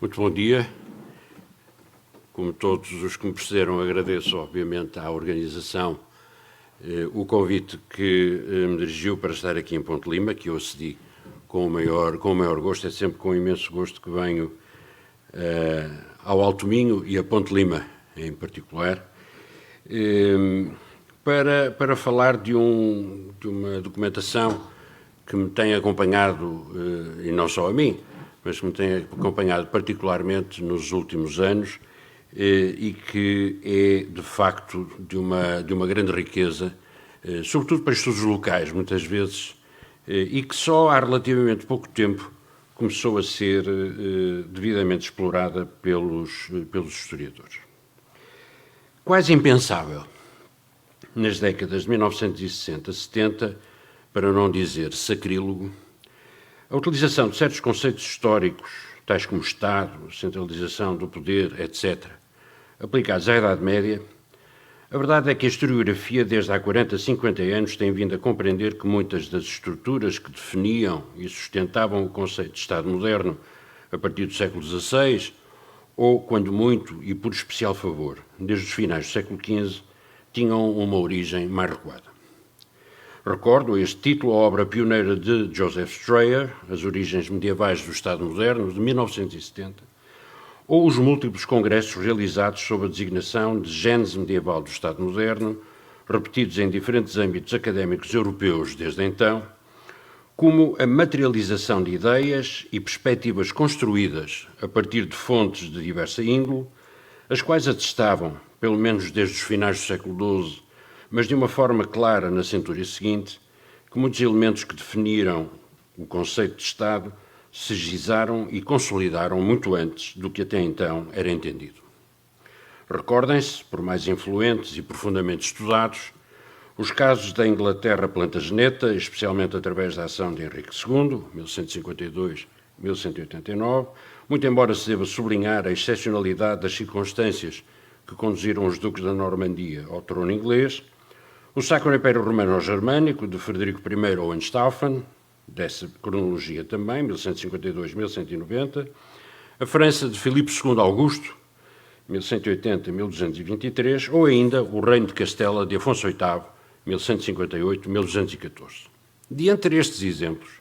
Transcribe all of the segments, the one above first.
Muito bom dia. Como todos os que me precederam, agradeço, obviamente, à organização o convite que me dirigiu para estar aqui em Ponte Lima, que eu acedi com o maior gosto. É sempre com imenso gosto que venho ao Alto Minho e a Ponte Lima, em particular, para falar de uma documentação que me tem acompanhado, e não só a mim, mas que me tem acompanhado particularmente nos últimos anos e que é, de facto, de uma grande riqueza, sobretudo para estudos locais, muitas vezes, e que só há relativamente pouco tempo começou a ser devidamente explorada pelos historiadores. Quase impensável, nas décadas de 1960 a 70, para não dizer sacrílego, a utilização de certos conceitos históricos, tais como Estado, centralização do poder, etc., aplicados à Idade Média. A verdade é que a historiografia, desde há 40, 50 anos, tem vindo a compreender que muitas das estruturas que definiam e sustentavam o conceito de Estado moderno a partir do século XVI, ou, quando muito, e por especial favor, desde os finais do século XV, tinham uma origem mais recuada. Recordo este título, a obra pioneira de Joseph Stryer, As Origens Medievais do Estado Moderno, de 1970, ou os múltiplos congressos realizados sob a designação de Gênese Medieval do Estado Moderno, repetidos em diferentes âmbitos académicos europeus desde então, como a materialização de ideias e perspectivas construídas a partir de fontes de diversa índole, as quais atestavam, pelo menos desde os finais do século XII, mas de uma forma clara na centúria seguinte, que muitos elementos que definiram o conceito de Estado se gizaram e consolidaram muito antes do que até então era entendido. Recordem-se, por mais influentes e profundamente estudados, os casos da Inglaterra Plantageneta, especialmente através da ação de Henrique II, 1152-1189, muito embora se deva sublinhar a excepcionalidade das circunstâncias que conduziram os duques da Normandia ao trono inglês, o Sacro Império Romano-Germânico, de Frederico I Hohenstaufen, dessa cronologia também, 1152-1190, a França de Filipe II Augusto, 1180-1223, ou ainda o Reino de Castela de Afonso VIII, 1158-1214. Diante estes exemplos,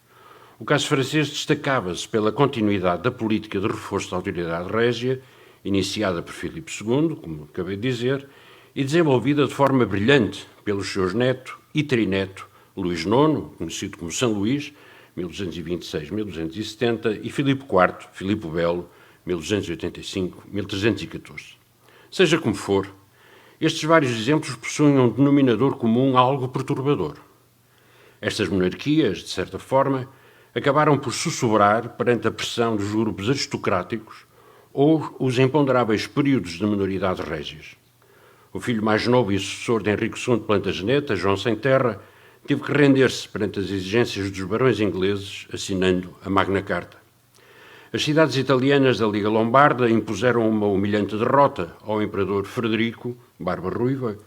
o caso francês destacava-se pela continuidade da política de reforço da autoridade régia, iniciada por Filipe II, como acabei de dizer, e desenvolvida de forma brilhante pelos seus neto e trineto, Luís IX, conhecido como São Luís, 1226-1270, e Filipe IV, Filipe o Belo, 1285-1314. Seja como for, estes vários exemplos possuem um denominador comum algo perturbador. Estas monarquias, de certa forma, acabaram por sussurrar perante a pressão dos grupos aristocráticos ou os imponderáveis períodos de minoridade régias. O filho mais novo e sucessor de Henrique II de Plantageneta, João Sem Terra, teve que render-se perante as exigências dos barões ingleses, assinando a Magna Carta. As cidades italianas da Liga Lombarda impuseram uma humilhante derrota ao imperador Frederico, Barba Ruiva,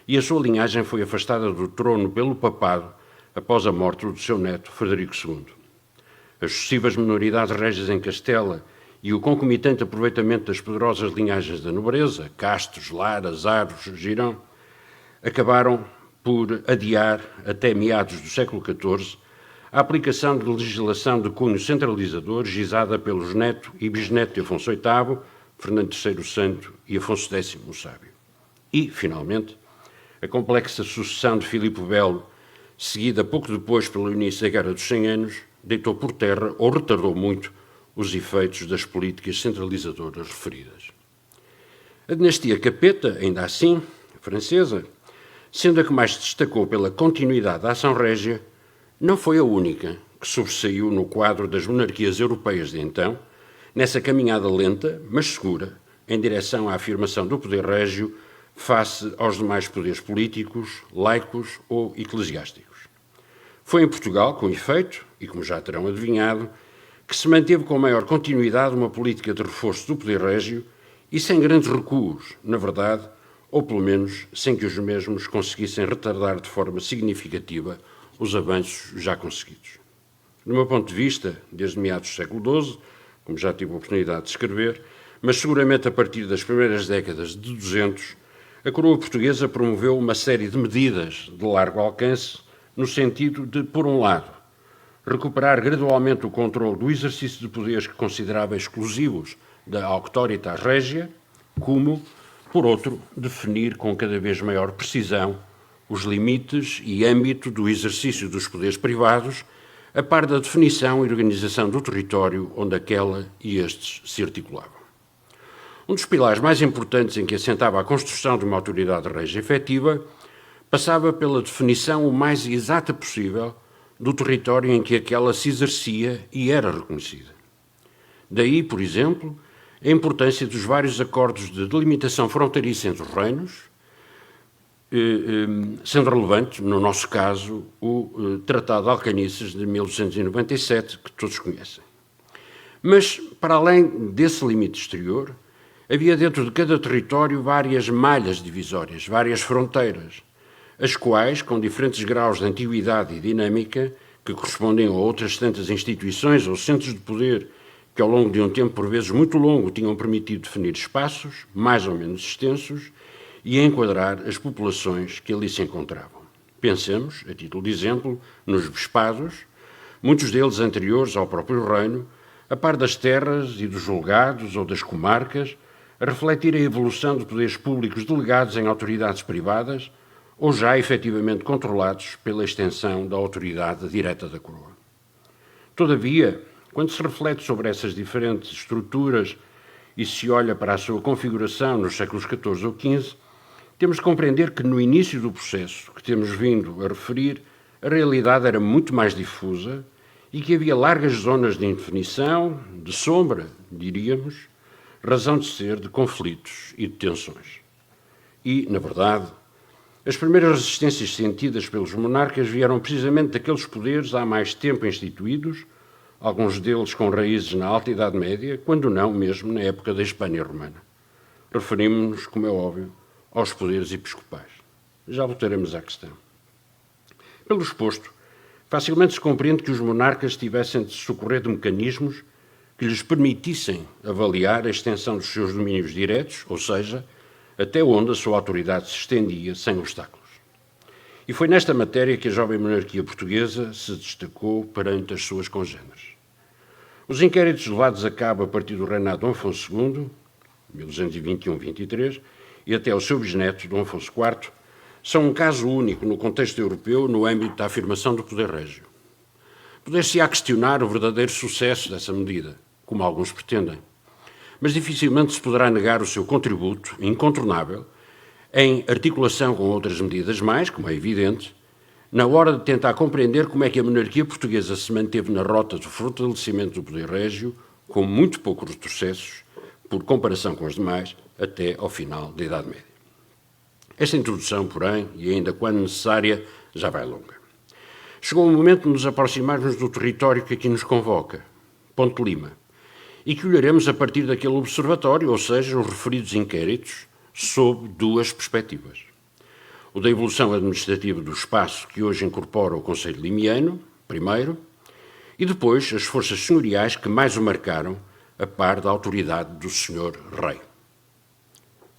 e a sua linhagem foi afastada do trono pelo papado após a morte do seu neto, Frederico II. As sucessivas minoridades régias em Castela e o concomitante aproveitamento das poderosas linhagens da nobreza, Castos, Laras, Aros, Girão, acabaram por adiar, até meados do século XIV, a aplicação de legislação de cunho centralizador gizada pelos neto e bisneto de Afonso VIII, Fernando III o Santo e Afonso X o Sábio. E, finalmente, a complexa sucessão de Filipe o Belo, seguida pouco depois pelo início da Guerra dos 100 Anos, deitou por terra ou retardou muito os efeitos das políticas centralizadoras referidas. A dinastia Capeta, ainda assim, francesa, sendo a que mais se destacou pela continuidade da ação régia, não foi a única que sobressaiu no quadro das monarquias europeias de então, nessa caminhada lenta, mas segura, em direção à afirmação do poder régio face aos demais poderes políticos, laicos ou eclesiásticos. Foi em Portugal, com efeito, e como já terão adivinhado, que se manteve com maior continuidade uma política de reforço do poder régio e sem grandes recuos, na verdade, ou pelo menos sem que os mesmos conseguissem retardar de forma significativa os avanços já conseguidos. Do meu ponto de vista, desde meados do século XII, como já tive a oportunidade de escrever, mas seguramente a partir das primeiras décadas de 200, a coroa portuguesa promoveu uma série de medidas de largo alcance no sentido de, por um lado, recuperar gradualmente o controle do exercício de poderes que considerava exclusivos da auctoritas regia, como, por outro, definir com cada vez maior precisão os limites e âmbito do exercício dos poderes privados, a par da definição e organização do território onde aquela e estes se articulavam. Um dos pilares mais importantes em que assentava a construção de uma autoridade régia efetiva passava pela definição o mais exata possível do território em que aquela se exercia e era reconhecida. Daí, por exemplo, a importância dos vários acordos de delimitação fronteiriça entre os reinos, sendo relevante, no nosso caso, o Tratado de Alcaniçes de 1897, que todos conhecem. Mas, para além desse limite exterior, havia dentro de cada território várias malhas divisórias, várias fronteiras, as quais, com diferentes graus de antiguidade e dinâmica, que correspondem a outras tantas instituições ou centros de poder que, ao longo de um tempo, por vezes muito longo, tinham permitido definir espaços, mais ou menos extensos, e enquadrar as populações que ali se encontravam. Pensemos, a título de exemplo, nos bispados, muitos deles anteriores ao próprio reino, a par das terras e dos julgados ou das comarcas, a refletir a evolução de poderes públicos delegados em autoridades privadas ou já efetivamente controlados pela extensão da autoridade direta da coroa. Todavia, quando se reflete sobre essas diferentes estruturas e se olha para a sua configuração nos séculos XIV ou XV, temos de compreender que no início do processo que temos vindo a referir, a realidade era muito mais difusa e que havia largas zonas de indefinição, de sombra, diríamos, razão de ser de conflitos e de tensões. E, na verdade, as primeiras resistências sentidas pelos monarcas vieram precisamente daqueles poderes há mais tempo instituídos, alguns deles com raízes na Alta Idade Média, quando não mesmo na época da Espanha Romana. Referimos-nos, como é óbvio, aos poderes episcopais. Já voltaremos à questão. Pelo exposto, facilmente se compreende que os monarcas tivessem de se socorrer de mecanismos que lhes permitissem avaliar a extensão dos seus domínios diretos, ou seja, até onde a sua autoridade se estendia sem obstáculos. E foi nesta matéria que a jovem monarquia portuguesa se destacou perante as suas congêneres. Os inquéritos levados a cabo a partir do reinado de Dom Afonso II, 1221-23, e até ao seu bisneto, Dom Afonso IV, são um caso único no contexto europeu no âmbito da afirmação do poder régio. Poder-se-á questionar o verdadeiro sucesso dessa medida, como alguns pretendem, mas dificilmente se poderá negar o seu contributo incontornável em articulação com outras medidas mais, como é evidente, na hora de tentar compreender como é que a monarquia portuguesa se manteve na rota do fortalecimento do poder régio, com muito poucos retrocessos, por comparação com os demais, até ao final da Idade Média. Esta introdução, porém, e ainda quando necessária, já vai longa. Chegou o momento de nos aproximarmos do território que aqui nos convoca, Ponte Lima, e que olharemos a partir daquele observatório, ou seja, os referidos inquéritos, sob duas perspectivas. O da evolução administrativa do espaço que hoje incorpora o Conselho Limiano, primeiro, e depois as forças senhoriais que mais o marcaram, a par da autoridade do Senhor Rei.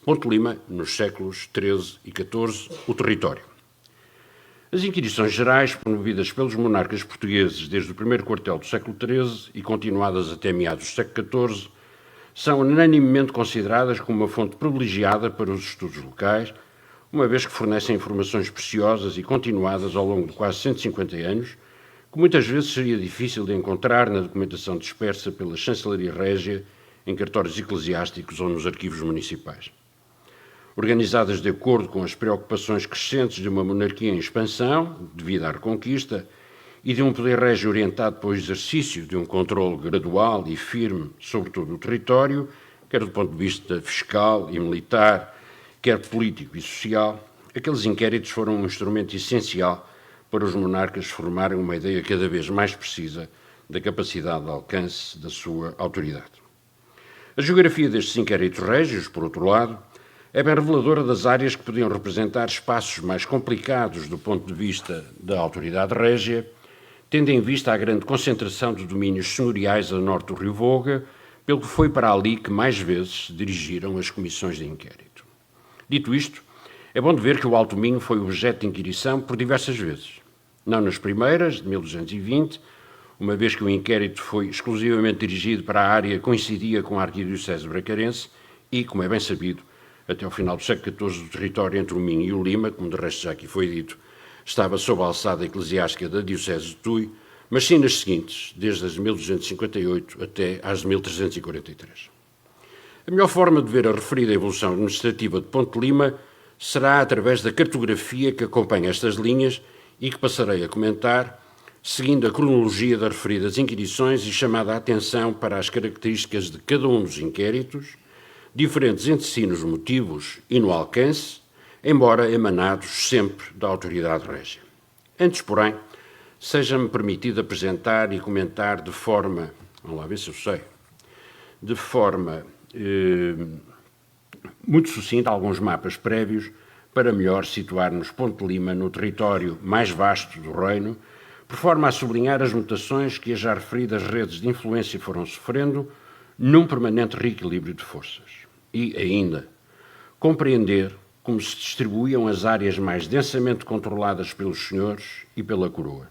Ponte Lima, nos séculos XIII e XIV, o território. As inquirições gerais, promovidas pelos monarcas portugueses desde o primeiro quartel do século XIII e continuadas até meados do século XIV, são unanimemente consideradas como uma fonte privilegiada para os estudos locais, uma vez que fornecem informações preciosas e continuadas ao longo de quase 150 anos, que muitas vezes seria difícil de encontrar na documentação dispersa pela Chancelaria Régia, em cartórios eclesiásticos ou nos arquivos municipais. Organizadas de acordo com as preocupações crescentes de uma monarquia em expansão, devido à Reconquista, e de um poder régio orientado para o exercício de um controle gradual e firme sobre todo o território, quer do ponto de vista fiscal e militar, quer político e social, aqueles inquéritos foram um instrumento essencial para os monarcas formarem uma ideia cada vez mais precisa da capacidade de alcance da sua autoridade. A geografia destes inquéritos régios, por outro lado, é bem reveladora das áreas que podiam representar espaços mais complicados do ponto de vista da autoridade régia, tendo em vista a grande concentração de domínios senhoriais a norte do Rio Voga, pelo que foi para ali que mais vezes se dirigiram as comissões de inquérito. Dito isto, é bom de ver que o Alto Minho foi objeto de inquirição por diversas vezes. Não nas primeiras, de 1220, uma vez que o inquérito foi exclusivamente dirigido para a área que coincidia com a arquidiocese bracarense e, como é bem sabido, até ao final do século XIV, o território entre o Minho e o Lima, como de resto já aqui foi dito, estava sob a alçada eclesiástica da diocese de Tui, mas sim nas seguintes, desde as de 1258 até às de 1343. A melhor forma de ver a referida evolução administrativa de Ponte de Lima será através da cartografia que acompanha estas linhas e que passarei a comentar, seguindo a cronologia das referidas inquirições e chamada a atenção para as características de cada um dos inquéritos, diferentes entre si nos motivos e no alcance, embora emanados sempre da autoridade régia. Antes, porém, seja-me permitido apresentar e comentar de forma, vamos lá ver se eu sei, de forma muito sucinta alguns mapas prévios para melhor situar-nos Ponte de Lima no território mais vasto do reino, por forma a sublinhar as mutações que as já referidas redes de influência foram sofrendo num permanente reequilíbrio de forças. E, ainda, compreender como se distribuíam as áreas mais densamente controladas pelos senhores e pela coroa.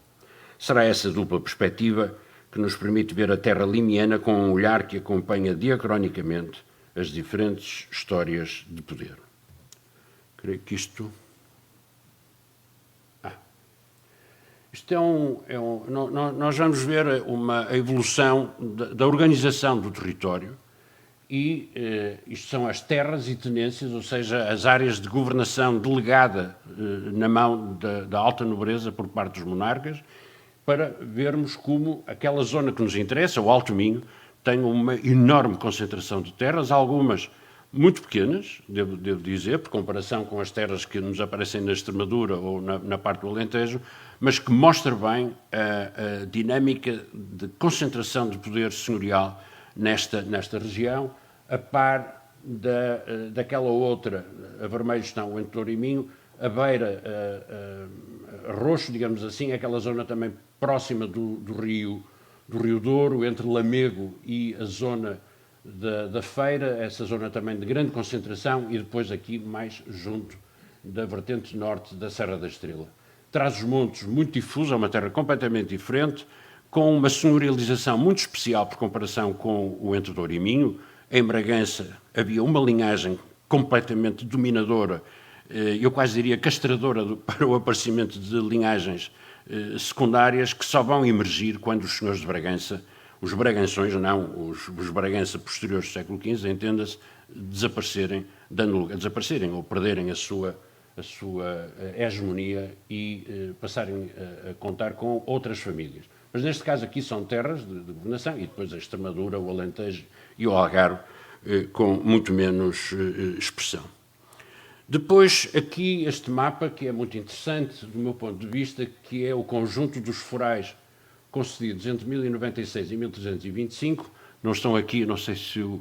Será essa dupla perspectiva que nos permite ver a terra limiana com um olhar que acompanha diacronicamente as diferentes histórias de poder. Creio que isto... nós vamos ver a evolução da organização do território e isto são as terras e tenências, ou seja, as áreas de governação delegada na mão da alta nobreza por parte dos monarcas, para vermos como aquela zona que nos interessa, o Alto Minho, tem uma enorme concentração de terras, algumas muito pequenas, devo dizer, por comparação com as terras que nos aparecem na Extremadura ou na parte do Alentejo, mas que mostra bem a dinâmica de concentração de poder senhorial nesta região, a par daquela outra, a Vermelho estão entre Douro e Minho, a Beira, a Roxo, digamos assim, aquela zona também próxima do Rio Douro, entre Lamego e a zona da Feira, essa zona também de grande concentração, e depois aqui mais junto da vertente norte da Serra da Estrela. Trás-os-Montes, muito difusa, uma terra completamente diferente, com uma senhorialização muito especial por comparação com o Entre Douro e Minho. Em Bragança havia uma linhagem completamente dominadora, eu quase diria castradora para o aparecimento de linhagens secundárias que só vão emergir quando os senhores de Bragança, os braganções, não, os Bragança posteriores do século XV, entenda-se, desaparecerem ou perderem a sua hegemonia e passarem a contar com outras famílias. Mas neste caso aqui são terras de governação e depois a Extremadura, o Alentejo e o Algarve com muito menos expressão. Depois, aqui, este mapa, que é muito interessante, do meu ponto de vista, que é o conjunto dos forais concedidos entre 1096 e 1325. Não estão aqui, não sei se o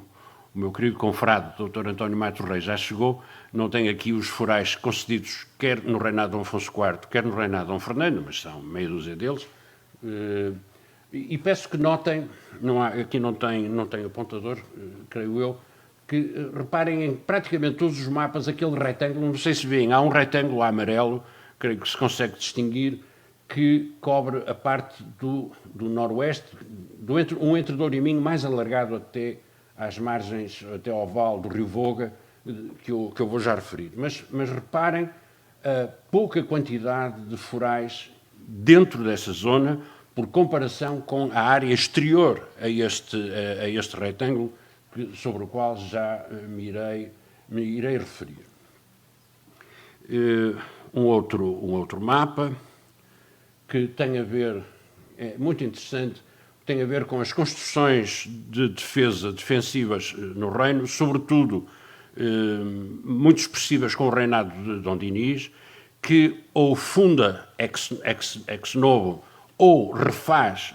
meu querido confrade, Dr. António Matos Reis, já chegou, não tem aqui os forais concedidos quer no reinado de Dom Afonso IV, quer no reinado de Dom Fernando, mas são meia dúzia deles. E peço que notem, aqui não tem apontador, creio eu, que reparem em praticamente todos os mapas aquele retângulo, não sei se veem, há um retângulo amarelo, creio que se consegue distinguir, que cobre a parte do noroeste, um Entre Douro e Minho mais alargado até às margens, até ao vale do Rio Voga, que eu vou já referir. Mas reparem a pouca quantidade de forais dentro dessa zona, por comparação com a área exterior a este retângulo, sobre o qual já me irei referir. Um outro mapa que tem a ver, é muito interessante, tem a ver com as construções de defensivas no reino, sobretudo muito expressivas com o reinado de Dom Dinis, que ou funda ex novo ou refaz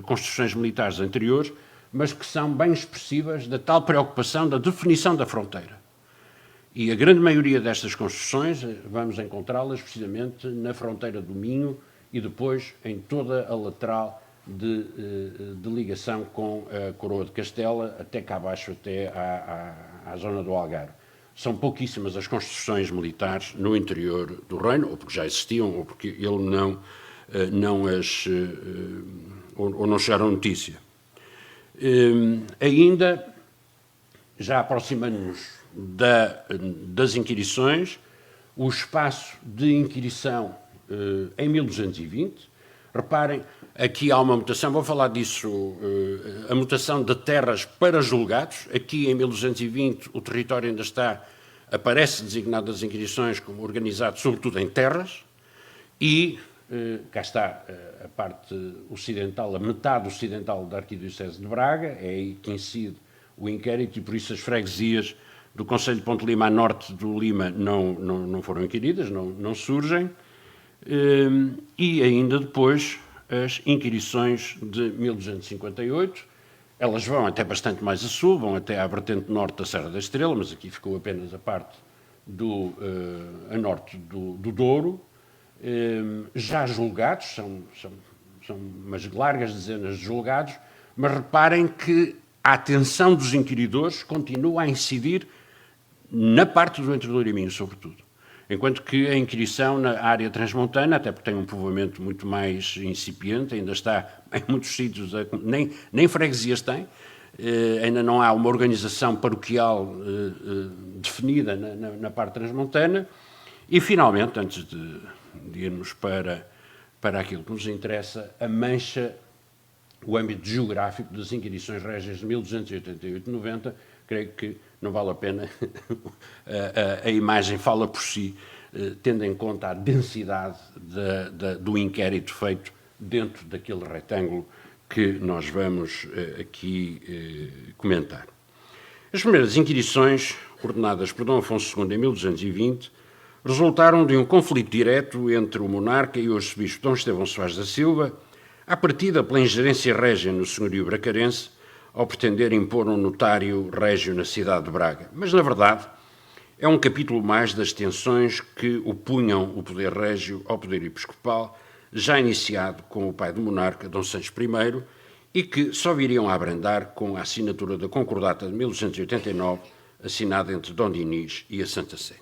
construções militares anteriores, mas que são bem expressivas da tal preocupação da definição da fronteira. E a grande maioria destas construções vamos encontrá-las precisamente na fronteira do Minho e depois em toda a lateral de ligação com a coroa de Castela, até cá abaixo, até à zona do Algarve. São pouquíssimas as construções militares no interior do reino, ou porque já existiam, ou porque ele ou não chegaram a notícia. Ainda, já aproximando-nos das inquirições, o espaço de inquirição em 1220, reparem, aqui há uma mutação, vou falar disso, a mutação de terras para julgados. Aqui em 1220 o território ainda aparece designado das inquirições como organizado sobretudo em terras, e cá está a parte ocidental, a metade ocidental da Arquidiocese de Braga, é aí que incide o inquérito, e por isso as freguesias do concelho de Ponte Lima a norte do Lima não foram inquiridas, não surgem, e ainda depois as inquirições de 1258, elas vão até bastante mais a sul, vão até à vertente norte da Serra da Estrela, mas aqui ficou apenas a parte a norte do Douro, já julgados, são umas largas dezenas de julgados, mas reparem que a atenção dos inquiridores continua a incidir na parte do Entre Douro e Minho, sobretudo. Enquanto que a inquirição na área transmontana, até porque tem um povoamento muito mais incipiente, ainda está em muitos sítios, nem freguesias tem, ainda não há uma organização paroquial definida na parte transmontana, e finalmente, antes de irmos para aquilo que nos interessa, a mancha, o âmbito geográfico das inquirições régias de 1288-90, creio que não vale a pena, a imagem fala por si, tendo em conta a densidade do inquérito feito dentro daquele retângulo que nós vamos aqui comentar. As primeiras inquirições, ordenadas por Dom Afonso II em 1220, resultaram de um conflito direto entre o monarca e o arcebispo Dom Estevão Soares da Silva, à partida pela ingerência régia no senhorio bracarense, ao pretender impor um notário régio na cidade de Braga. Mas, na verdade, é um capítulo mais das tensões que opunham o poder régio ao poder episcopal, já iniciado com o pai do monarca, Dom Sancho I, e que só viriam a abrandar com a assinatura da Concordata de 1289, assinada entre Dom Dinis e a Santa Sé.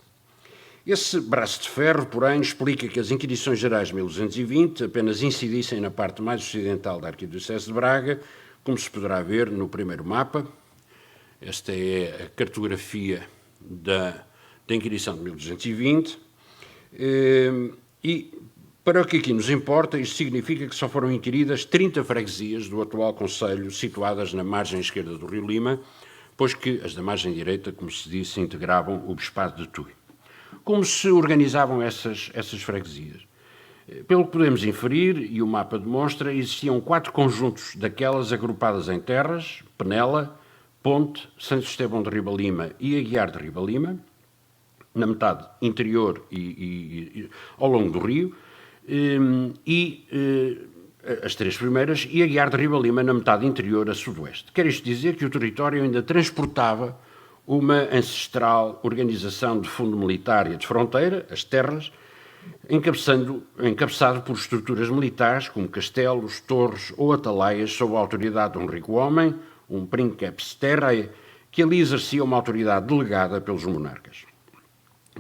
Esse braço de ferro, porém, explica que as inquirições gerais de 1220 apenas incidissem na parte mais ocidental da Arquidiocese de Braga, como se poderá ver no primeiro mapa. Esta é a cartografia da inquirição de 1220. E, para o que aqui nos importa, isto significa que só foram inquiridas 30 freguesias do atual concelho situadas na margem esquerda do Rio Lima, pois que as da margem direita, como se disse, integravam o Bispado de Tui. Como se organizavam essas freguesias? Pelo que podemos inferir, e o mapa demonstra, existiam 4 conjuntos daquelas agrupadas em terras: Penela, Ponte, Santo Estevão de Ribalima e Aguiar de Ribalima, na metade interior e ao longo do rio, as 3 primeiras, e Aguiar de Ribalima na metade interior a sudoeste. Quer isto dizer que o território ainda transportava uma ancestral organização de fundo militar e de fronteira, as terras, encabeçado por estruturas militares como castelos, torres ou atalaias sob a autoridade de um rico homem, um princeps terrae, que ali exercia uma autoridade delegada pelos monarcas.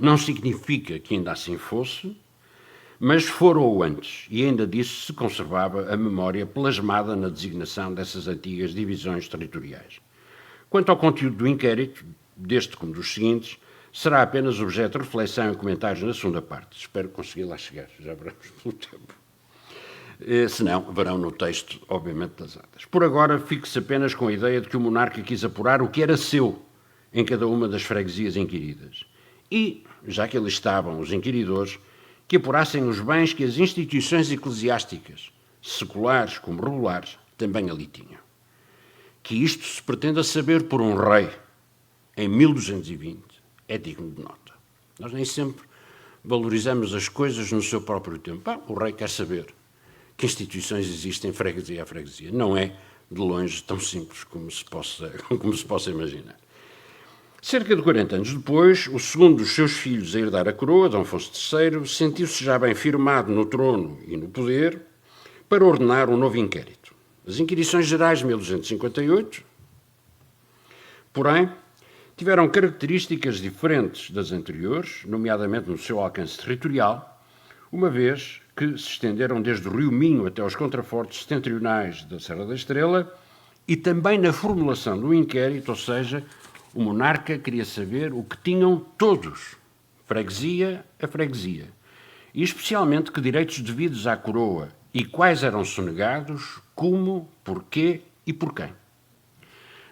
Não significa que ainda assim fosse, mas foram antes, e ainda disso se conservava a memória plasmada na designação dessas antigas divisões territoriais. Quanto ao conteúdo do inquérito, deste como dos seguintes, será apenas objeto de reflexão e comentários na segunda parte. Espero conseguir lá chegar, já veremos pelo tempo. Se não, verão no texto, obviamente, das atas. Por agora, fique-se apenas com a ideia de que o monarca quis apurar o que era seu em cada uma das freguesias inquiridas. E, já que ali estavam os inquiridores, que apurassem os bens que as instituições eclesiásticas, seculares como regulares, também ali tinham. Que isto se pretenda saber por um rei em 1220 é digno de nota. Nós nem sempre valorizamos as coisas no seu próprio tempo. O rei quer saber que instituições existem freguesia a freguesia. Não é, de longe, tão simples como se possa imaginar. Cerca de 40 anos depois, o segundo dos seus filhos a herdar a coroa, Dom Afonso III, sentiu-se já bem firmado no trono e no poder para ordenar um novo inquérito. As Inquirições Gerais de 1258, porém, tiveram características diferentes das anteriores, nomeadamente no seu alcance territorial, uma vez que se estenderam desde o Rio Minho até aos contrafortes setentrionais da Serra da Estrela e também na formulação do inquérito, ou seja, o monarca queria saber o que tinham todos, freguesia a freguesia, e especialmente que direitos devidos à coroa e quais eram sonegados, como, porquê e por quem.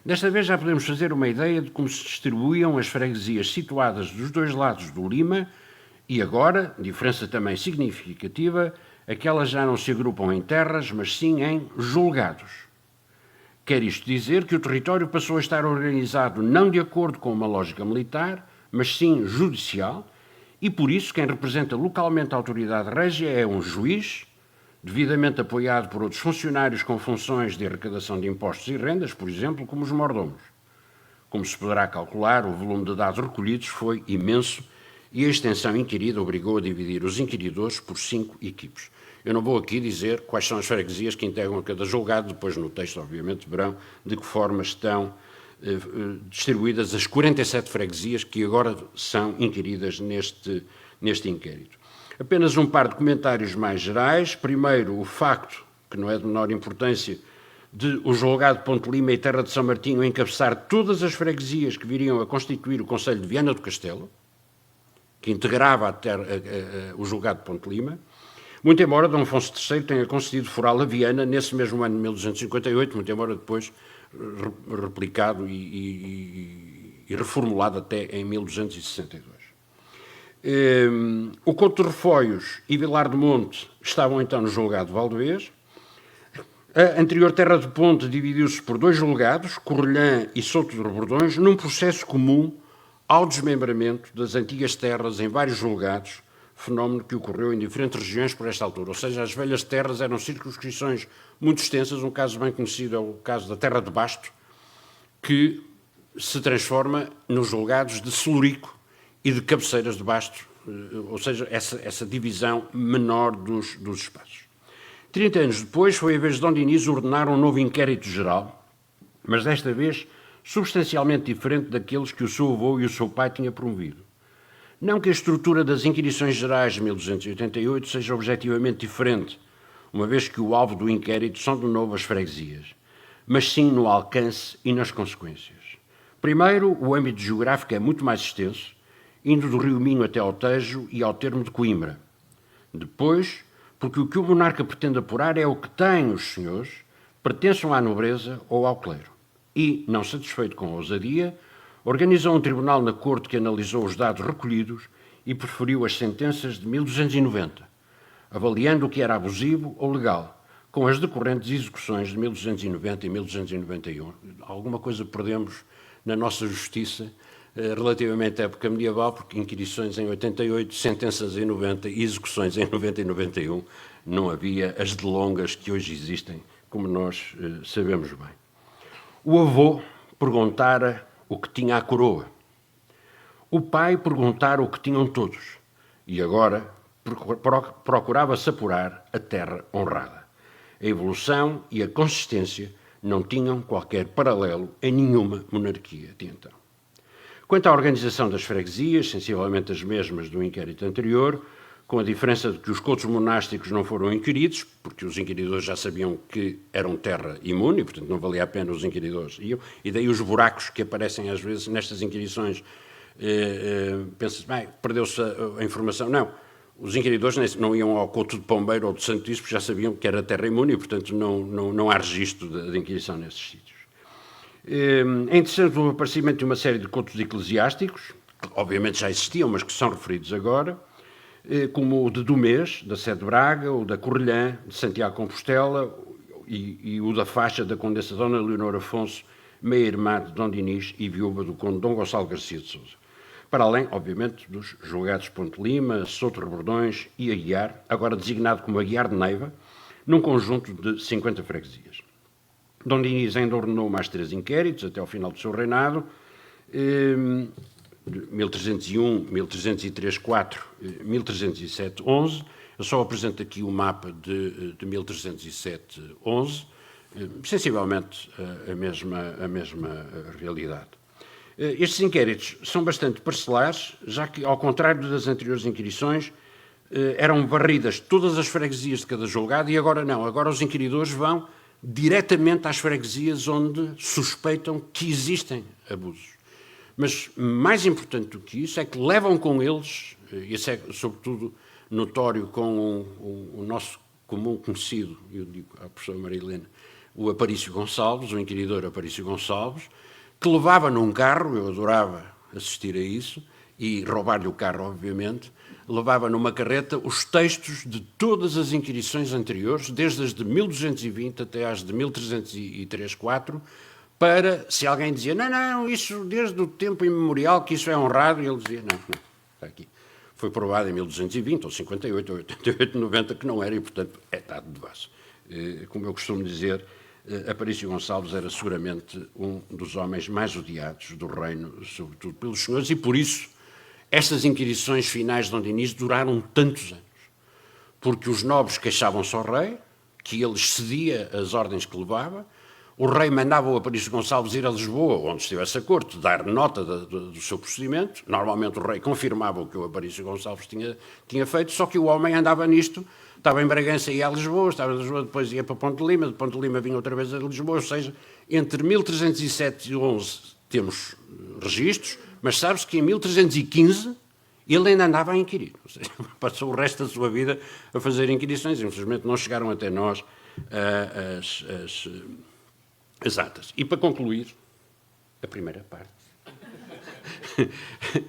Desta vez já podemos fazer uma ideia de como se distribuíam as freguesias situadas dos dois lados do Lima e agora, diferença também significativa, aquelas já não se agrupam em terras, mas sim em julgados. Quer isto dizer que o território passou a estar organizado não de acordo com uma lógica militar, mas sim judicial, e por isso quem representa localmente a autoridade régia é um juiz, devidamente apoiado por outros funcionários com funções de arrecadação de impostos e rendas, por exemplo, como os mordomos. Como se poderá calcular, o volume de dados recolhidos foi imenso e a extensão inquirida obrigou a dividir os inquiridores por 5 equipes. Eu não vou aqui dizer quais são as freguesias que integram cada julgado, depois no texto, obviamente, verão de que forma estão distribuídas as 47 freguesias que agora são inquiridas neste inquérito. Apenas um par de comentários mais gerais. Primeiro, o facto, que não é de menor importância, de o julgado de Ponte Lima e Terra de São Martinho encabeçar todas as freguesias que viriam a constituir o Concelho de Viana do Castelo, que integrava o julgado de Ponte Lima, muito embora D. Afonso III tenha concedido foral a Viana nesse mesmo ano de 1258, muito embora depois replicado e reformulado até em 1262. O Couto de Refoios e Vilar do Monte estavam então no julgado de Valdevez. A anterior Terra de Ponte dividiu-se por 2 julgados, Correlhã e Souto de Rebordões, num processo comum ao desmembramento das antigas terras em vários julgados, fenómeno que ocorreu em diferentes regiões por esta altura. Ou seja, as velhas terras eram circunscrições muito extensas. Um caso bem conhecido é o caso da Terra de Basto, que se transforma nos julgados de Celurico e de Cabeceiras de Basto, ou seja, essa divisão menor dos espaços. 30 anos depois, foi a vez de Dom Dinis ordenar um novo inquérito geral, mas desta vez substancialmente diferente daqueles que o seu avô e o seu pai tinham promovido. Não que a estrutura das Inquirições Gerais de 1288 seja objetivamente diferente, uma vez que o alvo do inquérito são de novo as freguesias, mas sim no alcance e nas consequências. Primeiro, o âmbito geográfico é muito mais extenso, indo do Rio Minho até ao Tejo e ao termo de Coimbra. Depois, porque o que o monarca pretende apurar é o que têm os senhores, pertençam à nobreza ou ao clero. E, não satisfeito com a ousadia, organizou um tribunal na corte que analisou os dados recolhidos e preferiu as sentenças de 1290, avaliando o que era abusivo ou legal, com as decorrentes execuções de 1290 e 1291. Alguma coisa perdemos na nossa justiça relativamente à época medieval, porque inquirições em 88, sentenças em 90 e execuções em 90 e 91, não havia as delongas que hoje existem, como nós sabemos bem. O avô perguntara o que tinha a coroa. O pai perguntara o que tinham todos. E agora procurava-se apurar a terra honrada. A evolução e a consistência não tinham qualquer paralelo em nenhuma monarquia de então. Quanto à organização das freguesias, sensivelmente as mesmas do inquérito anterior, com a diferença de que os coutos monásticos não foram inquiridos, porque os inquiridores já sabiam que eram terra imune, portanto não valia a pena os inquiridores iam, e daí os buracos que aparecem às vezes nestas inquirições, pensa-se, bem, perdeu-se a informação. Não, os inquiridores não iam ao couto de Pombeiro ou de Santo Tirso, porque já sabiam que era terra imune e, portanto, não há registro de inquirição nesses sítios. É interessante o aparecimento de uma série de coutos eclesiásticos, que obviamente já existiam, mas que são referidos agora, como o de Domês, da Sé de Braga, o da Correlhã, de Santiago de Compostela, e o da Faixa da Condessa Dona Leonor Afonso, meia-irmã de Dom Dinis e viúva do Conde Dom Gonçalo Garcia de Sousa. Para além, obviamente, dos julgados de Ponte Lima, Souto Rebordões e Aguiar, agora designado como Aguiar de Neiva, num conjunto de 50 freguesias. Dom Dinis ainda ordenou mais 3 inquéritos até ao final do seu reinado, 1301, 1303, 4, 1307, 11. Eu só apresento aqui o mapa de 1307, 11. sensivelmente a mesma realidade. Estes inquéritos são bastante parcelares, já que, ao contrário das anteriores inquirições, eram varridas todas as freguesias de cada julgado e agora não. Agora os inquiridores vão diretamente às freguesias onde suspeitam que existem abusos. Mas mais importante do que isso é que levam com eles, e isso é sobretudo notório com o nosso comum conhecido, eu digo à professora Maria Helena, o Aparício Gonçalves, o inquiridor Aparício Gonçalves, que levava num carro, eu adorava assistir a isso, e roubar-lhe o carro, obviamente, levava numa carreta os textos de todas as inquirições anteriores, desde as de 1220 até às de 1303, 4, para, se alguém dizia, não, isso desde o tempo imemorial, que isso é honrado, e ele dizia, não, está aqui. Foi provado em 1220, ou 58, ou 88, 90, que não era, e, portanto, é dado de base. Como eu costumo dizer, Aparício Gonçalves era seguramente um dos homens mais odiados do reino, sobretudo pelos senhores, e por isso estas inquirições finais de Dom Dinis duraram tantos anos, porque os nobres queixavam-se ao rei, que ele excedia as ordens que levava, o rei mandava o Aparício Gonçalves ir a Lisboa, onde estivesse a corte, dar nota do seu procedimento. Normalmente o rei confirmava o que o Aparício Gonçalves tinha feito, só que o homem andava nisto, estava em Bragança e ia a Lisboa, estava em Lisboa, depois ia para Ponte de Ponte de Lima vinha outra vez a Lisboa, ou seja, entre 1307 e 11 temos registros, mas sabe-se que em 1315 ele ainda andava a inquirir, ou seja, passou o resto da sua vida a fazer inquirições, infelizmente não chegaram até nós as atas. E para concluir, a primeira parte,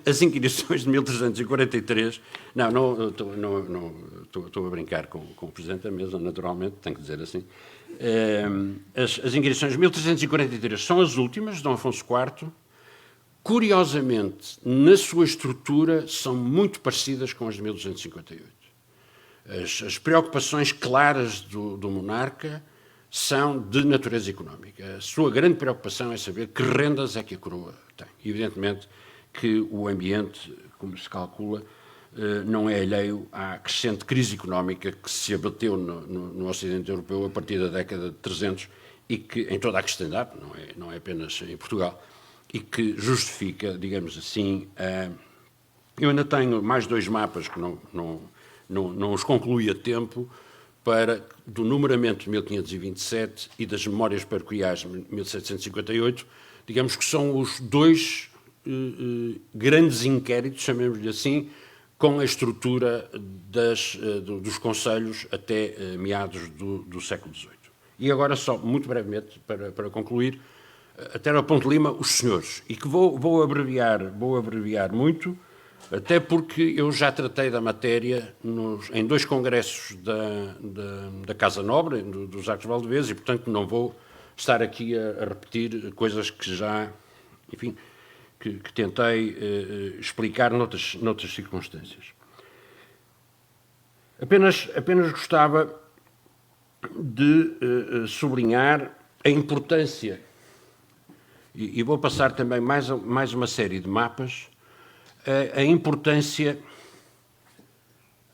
as inquirições de 1343, estou a brincar com o Presidente da Mesa, naturalmente, tenho que dizer assim, as inquirições de 1343 são as últimas, de Dom Afonso IV, curiosamente, na sua estrutura, são muito parecidas com as de 1258. As preocupações claras do monarca são de natureza económica. A sua grande preocupação é saber que rendas é que a coroa tem. Evidentemente que o ambiente, como se calcula, não é alheio à crescente crise económica que se abateu no Ocidente Europeu a partir da década de 300 e que, em toda a cristandade, não é apenas em Portugal, e que justifica, digamos assim, eu ainda tenho mais 2 mapas que não os concluí a tempo, do numeramento de 1527 e das memórias paroquiais de 1758, digamos que são os 2 grandes inquéritos, chamemos-lhe assim, com a estrutura dos conselhos até meados do século XVIII. E agora, só muito brevemente, para concluir, até ao Ponte de Lima, os senhores, e que vou abreviar muito, até porque eu já tratei da matéria em 2 congressos da Casa Nobre, dos Arcos Valdevez, e, portanto, não vou estar aqui a repetir coisas que já, enfim, que tentei explicar noutras circunstâncias. Apenas gostava de sublinhar a importância, e vou passar também mais uma série de mapas, a importância.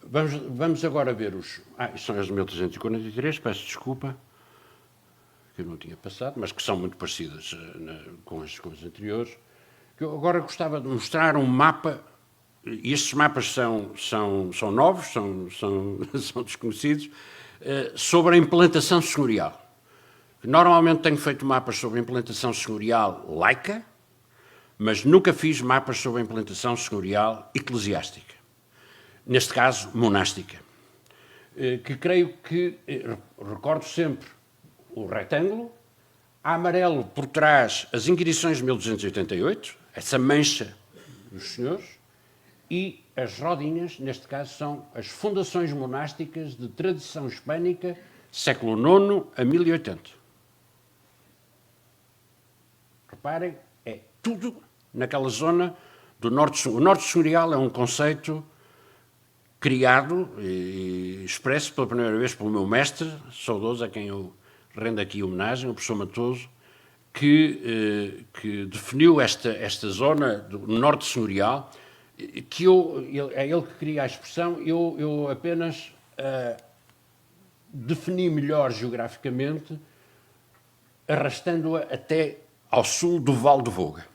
Vamos agora ver os. Isto são as de 1343, peço desculpa, que eu não tinha passado, mas que são muito parecidas com as anteriores. Eu agora gostava de mostrar um mapa, e estes mapas são novos, são desconhecidos, sobre a implantação senhorial. Normalmente tenho feito mapas sobre a implantação senhorial laica, mas nunca fiz mapas sobre a implantação senhorial eclesiástica. Neste caso, monástica. Que creio que, recordo sempre o retângulo, a amarelo por trás as inquirições de 1288, essa mancha dos senhores, e as rodinhas, neste caso, são as fundações monásticas de tradição hispânica, século IX a 1080. Reparem, é tudo naquela zona do norte. O norte senhorial é um conceito criado e expresso pela primeira vez pelo meu mestre, saudoso, a quem eu rendo aqui homenagem, o professor Matoso, que definiu esta zona do norte senhorial, que é ele que cria a expressão, eu apenas defini melhor geograficamente arrastando-a até ao sul do Vale do Voga.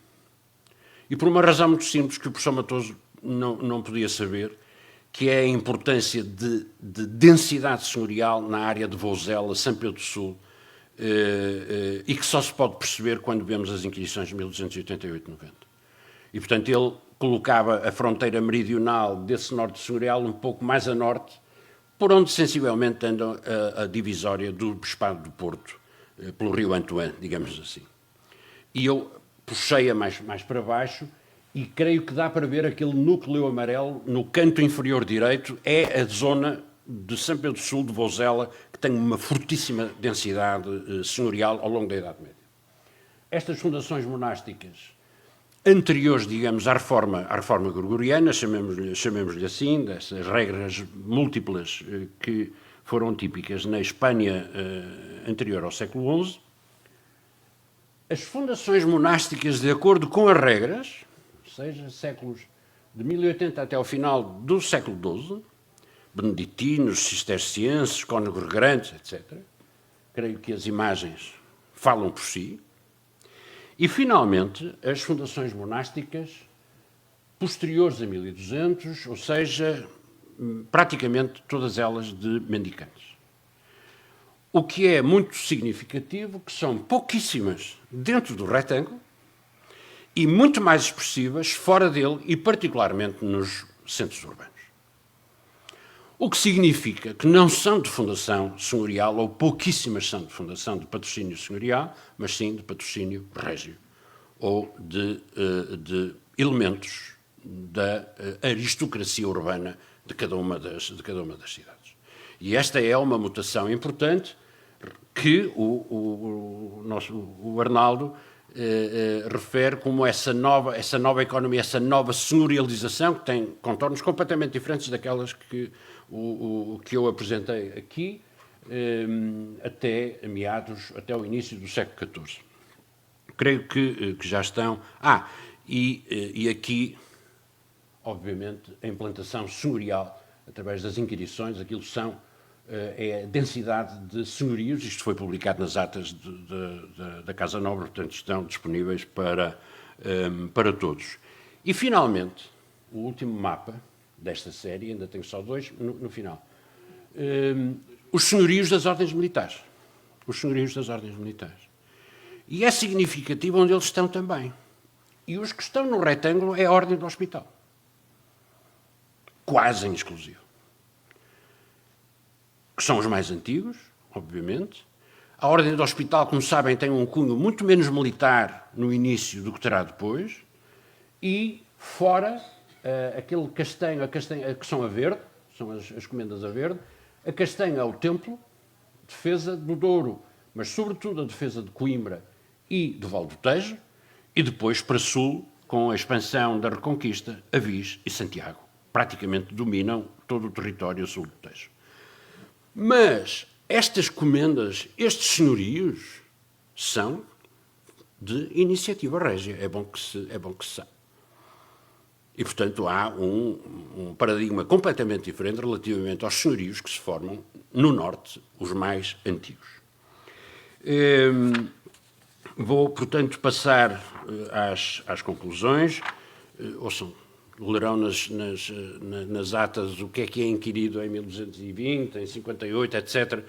E por uma razão muito simples que o professor Matoso não podia saber, que é a importância de densidade senhorial na área de Vouzela, São Pedro do Sul, e que só se pode perceber quando vemos as Inquisições de 1288-90. E, portanto, ele colocava a fronteira meridional desse norte senhorial um pouco mais a norte, por onde sensivelmente anda a divisória do Bispado do Porto, pelo rio Antoine, digamos assim. E eu puxei-a mais para baixo e creio que dá para ver aquele núcleo amarelo no canto inferior direito, é a zona de São Pedro do Sul, de Vouzela, que tem uma fortíssima densidade senhorial ao longo da Idade Média. Estas fundações monásticas anteriores, digamos, à reforma gregoriana, chamemos-lhe assim, dessas regras múltiplas que foram típicas na Espanha anterior ao século XI, as fundações monásticas, de acordo com as regras, ou seja, séculos de 1080 até ao final do século XII, beneditinos, cistercienses, cônegos grandes, etc. Creio que as imagens falam por si. E, finalmente, as fundações monásticas posteriores a 1200, ou seja, praticamente todas elas de mendicantes. O que é muito significativo, que são pouquíssimas dentro do retângulo e muito mais expressivas fora dele e particularmente nos centros urbanos. O que significa que não são de fundação senhorial, ou pouquíssimas são de fundação de patrocínio senhorial, mas sim de patrocínio régio, ou de elementos da aristocracia urbana de cada uma das cidades. E esta é uma mutação importante que o Arnaldo refere como essa nova economia, essa nova senhorialização, que tem contornos completamente diferentes daquelas que eu apresentei aqui, até o início do século XIV. Creio que já estão... E aqui, obviamente, a implantação senhorial, através das inquirições, aquilo é a densidade de senhorios. Isto foi publicado nas atas da Casa Nobre, portanto estão disponíveis para todos. E, finalmente, o último mapa desta série, ainda tenho só dois, no final, os senhorios das ordens militares. Os senhorios das ordens militares. E é significativo onde eles estão também. E os que estão no retângulo é a ordem do hospital. Quase em exclusivo. Que são os mais antigos, obviamente. A ordem do hospital, como sabem, tem um cunho muito menos militar no início do que terá depois. E fora, aquele castanho, que são a verde, são as comendas a verde, a castanha é o templo, defesa do Douro, mas sobretudo a defesa de Coimbra e do Vale do Tejo, e depois para sul, com a expansão da Reconquista, Avis e Santiago. Praticamente dominam todo o território sul do Tejo. Mas estas comendas, estes senhorios, são de iniciativa régia. É bom que se saiba. E, portanto, há um paradigma completamente diferente relativamente aos senhorios que se formam no norte, os mais antigos. Vou, portanto, passar às conclusões. Ouçam, lerão nas atas o que é inquirido em 1220, em 58, etc.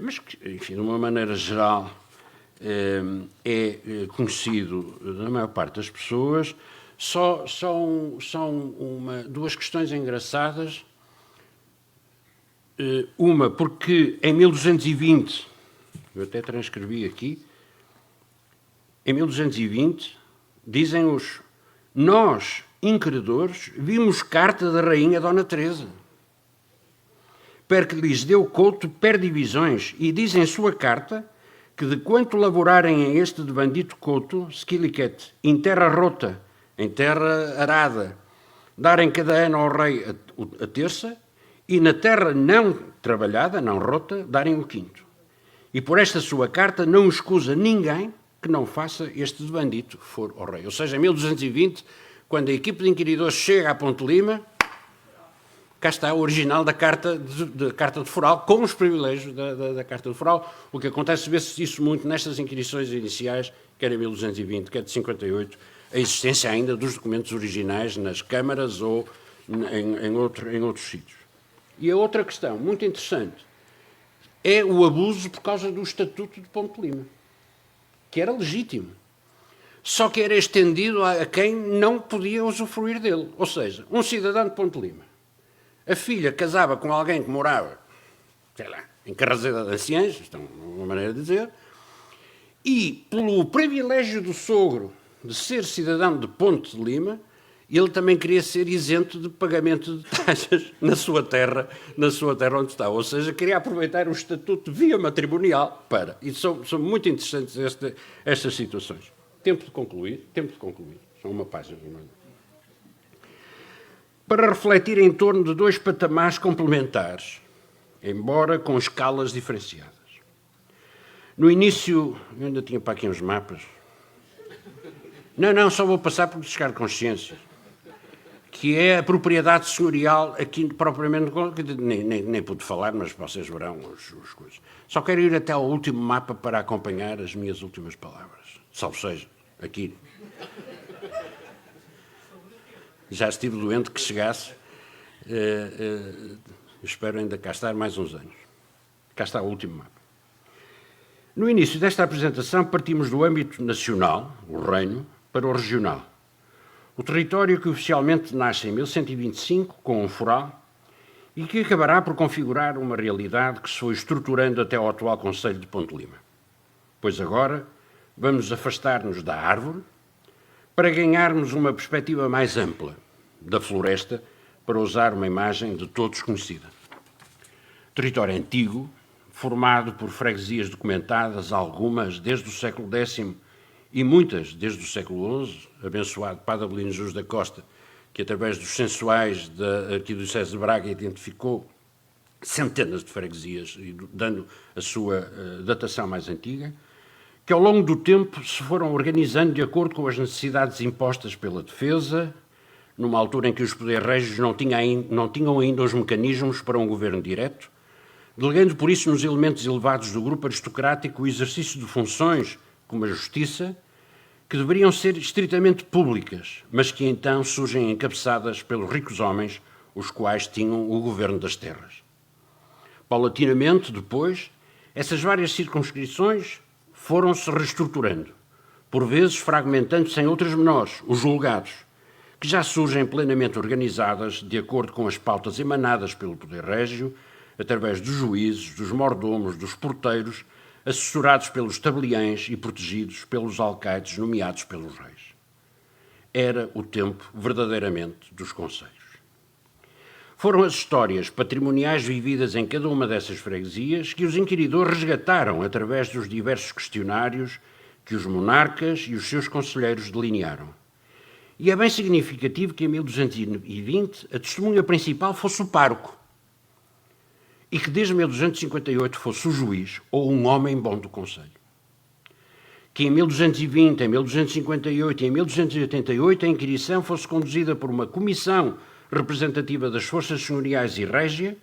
Mas, enfim, de uma maneira geral, é conhecido da maior parte das pessoas. São duas questões engraçadas. Uma, porque em 1220, eu até transcrevi aqui, em 1220, dizem nós, inquiridores, vimos carta da rainha Dona Teresa, per que lhes deu couto per divisões, e diz em sua carta que de quanto lavorarem em este de bandito couto, scilicet, em terra rota, em terra arada, darem cada ano ao rei a terça, e na terra não trabalhada, não rota, darem o quinto. E por esta sua carta não escusa ninguém que não faça este de bandito for ao rei. Ou seja, em 1220, quando a equipe de inquiridores chega a Ponte Lima, cá está o original da Carta de Foral, com os privilégios da Carta de Foral. O que acontece, vê-se isso muito nestas inquirições iniciais, quer em 1220, quer de 58, a existência ainda dos documentos originais nas câmaras ou em outros sítios. E a outra questão, muito interessante, é o abuso por causa do Estatuto de Ponte Lima, que era legítimo, só que era estendido a quem não podia usufruir dele. Ou seja, um cidadão de Ponte Lima, a filha casava com alguém que morava, sei lá, em Carraseda de Anciães, isto é uma maneira de dizer, e pelo privilégio do sogro de ser cidadão de Ponte de Lima, ele também queria ser isento de pagamento de taxas na sua terra onde está. Ou seja, queria aproveitar o estatuto via matrimonial para. E são muito interessantes estas situações. Tempo de concluir. São uma página. Para refletir em torno de dois patamares complementares, embora com escalas diferenciadas. No início, eu ainda tinha para aqui uns mapas. Não, só vou passar por descargo de consciência. Que é a propriedade senhorial, aqui propriamente, nem pude falar, mas vocês verão as coisas. Só quero ir até ao último mapa para acompanhar as minhas últimas palavras. Salve seja, aqui. Já estive doente que chegasse. Espero ainda cá estar mais uns anos. Cá está o último mapa. No início desta apresentação, partimos do âmbito nacional, o reino, para o regional. O território que oficialmente nasce em 1125, com um foral, e que acabará por configurar uma realidade que se foi estruturando até ao atual Concelho de Ponte Lima. Pois agora vamos afastar-nos da árvore para ganharmos uma perspectiva mais ampla da floresta, para usar uma imagem de todos conhecida. Território antigo, formado por freguesias documentadas, algumas desde o século X e muitas desde o século XI, abençoado Padre Abelino Jus da Costa, que através dos censuais da Arquidiocese de Braga identificou centenas de freguesias, dando a sua datação mais antiga, que ao longo do tempo se foram organizando de acordo com as necessidades impostas pela defesa, numa altura em que os poderes régios não tinham ainda os mecanismos para um governo direto, delegando por isso nos elementos elevados do grupo aristocrático o exercício de funções como a justiça, que deveriam ser estritamente públicas, mas que então surgem encabeçadas pelos ricos homens, os quais tinham o governo das terras. Paulatinamente, depois, essas várias circunscrições foram-se reestruturando, por vezes fragmentando-se em outras menores, os julgados, que já surgem plenamente organizadas de acordo com as pautas emanadas pelo poder régio, através dos juízes, dos mordomos, dos porteiros, assessorados pelos tabeliães e protegidos pelos alcaides nomeados pelos reis. Era o tempo, verdadeiramente, dos concelhos. Foram as histórias patrimoniais vividas em cada uma dessas freguesias que os inquiridores resgataram através dos diversos questionários que os monarcas e os seus conselheiros delinearam. E é bem significativo que em 1220 a testemunha principal fosse o pároco, e que desde 1258 fosse o juiz ou um homem bom do concelho. Que em 1220, em 1258 e em 1288 a inquirição fosse conduzida por uma comissão representativa das forças senhoriais e régia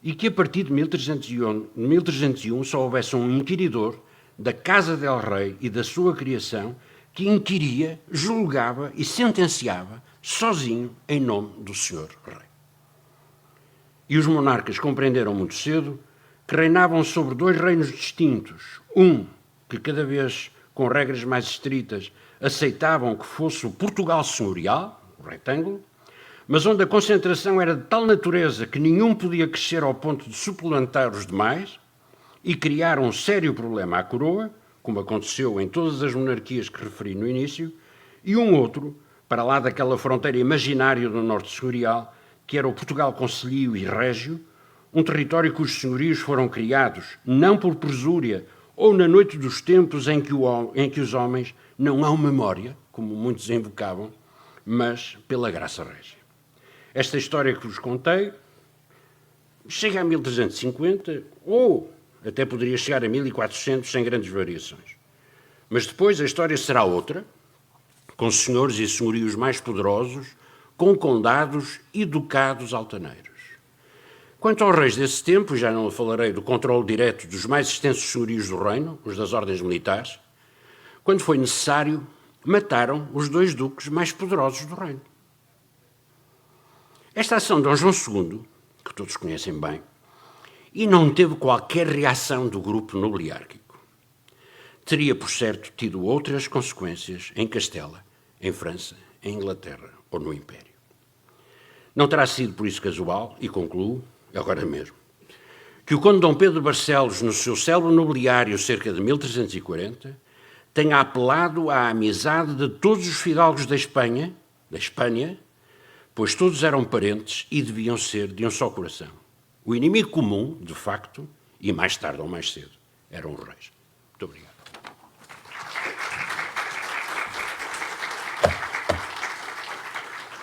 e que a partir de 1301 só houvesse um inquiridor da Casa del Rei e da sua criação que inquiria, julgava e sentenciava sozinho em nome do Senhor Rei. E os monarcas compreenderam muito cedo que reinavam sobre dois reinos distintos. Um, que cada vez com regras mais estritas aceitavam que fosse o Portugal senhorial, o retângulo, mas onde a concentração era de tal natureza que nenhum podia crescer ao ponto de suplantar os demais e criar um sério problema à coroa, como aconteceu em todas as monarquias que referi no início, e um outro, para lá daquela fronteira imaginária do norte senhorial, que era o Portugal concelhio e régio, um território cujos senhorios foram criados não por presúria ou na noite dos tempos em que os homens não hão memória, como muitos invocavam, mas pela graça régia. Esta história que vos contei chega a 1350 ou até poderia chegar a 1400 sem grandes variações. Mas depois a história será outra, com senhores e senhorios mais poderosos, com condados e ducados altaneiros. Quanto aos reis desse tempo, já não falarei do controle direto dos mais extensos senhorios do reino, os das ordens militares, quando foi necessário, mataram os 2 duques mais poderosos do reino. Esta ação de Dom João II, que todos conhecem bem, e não teve qualquer reação do grupo nobiliárquico, teria, por certo, tido outras consequências em Castela, em França, em Inglaterra ou no Império. Não terá sido por isso casual, e concluo, agora mesmo, que o conde Dom Pedro Barcelos, no seu célebre nobiliário cerca de 1340, tenha apelado à amizade de todos os fidalgos da Espanha, pois todos eram parentes e deviam ser de um só coração. O inimigo comum, de facto, e mais tarde ou mais cedo, eram os reis. Muito obrigado.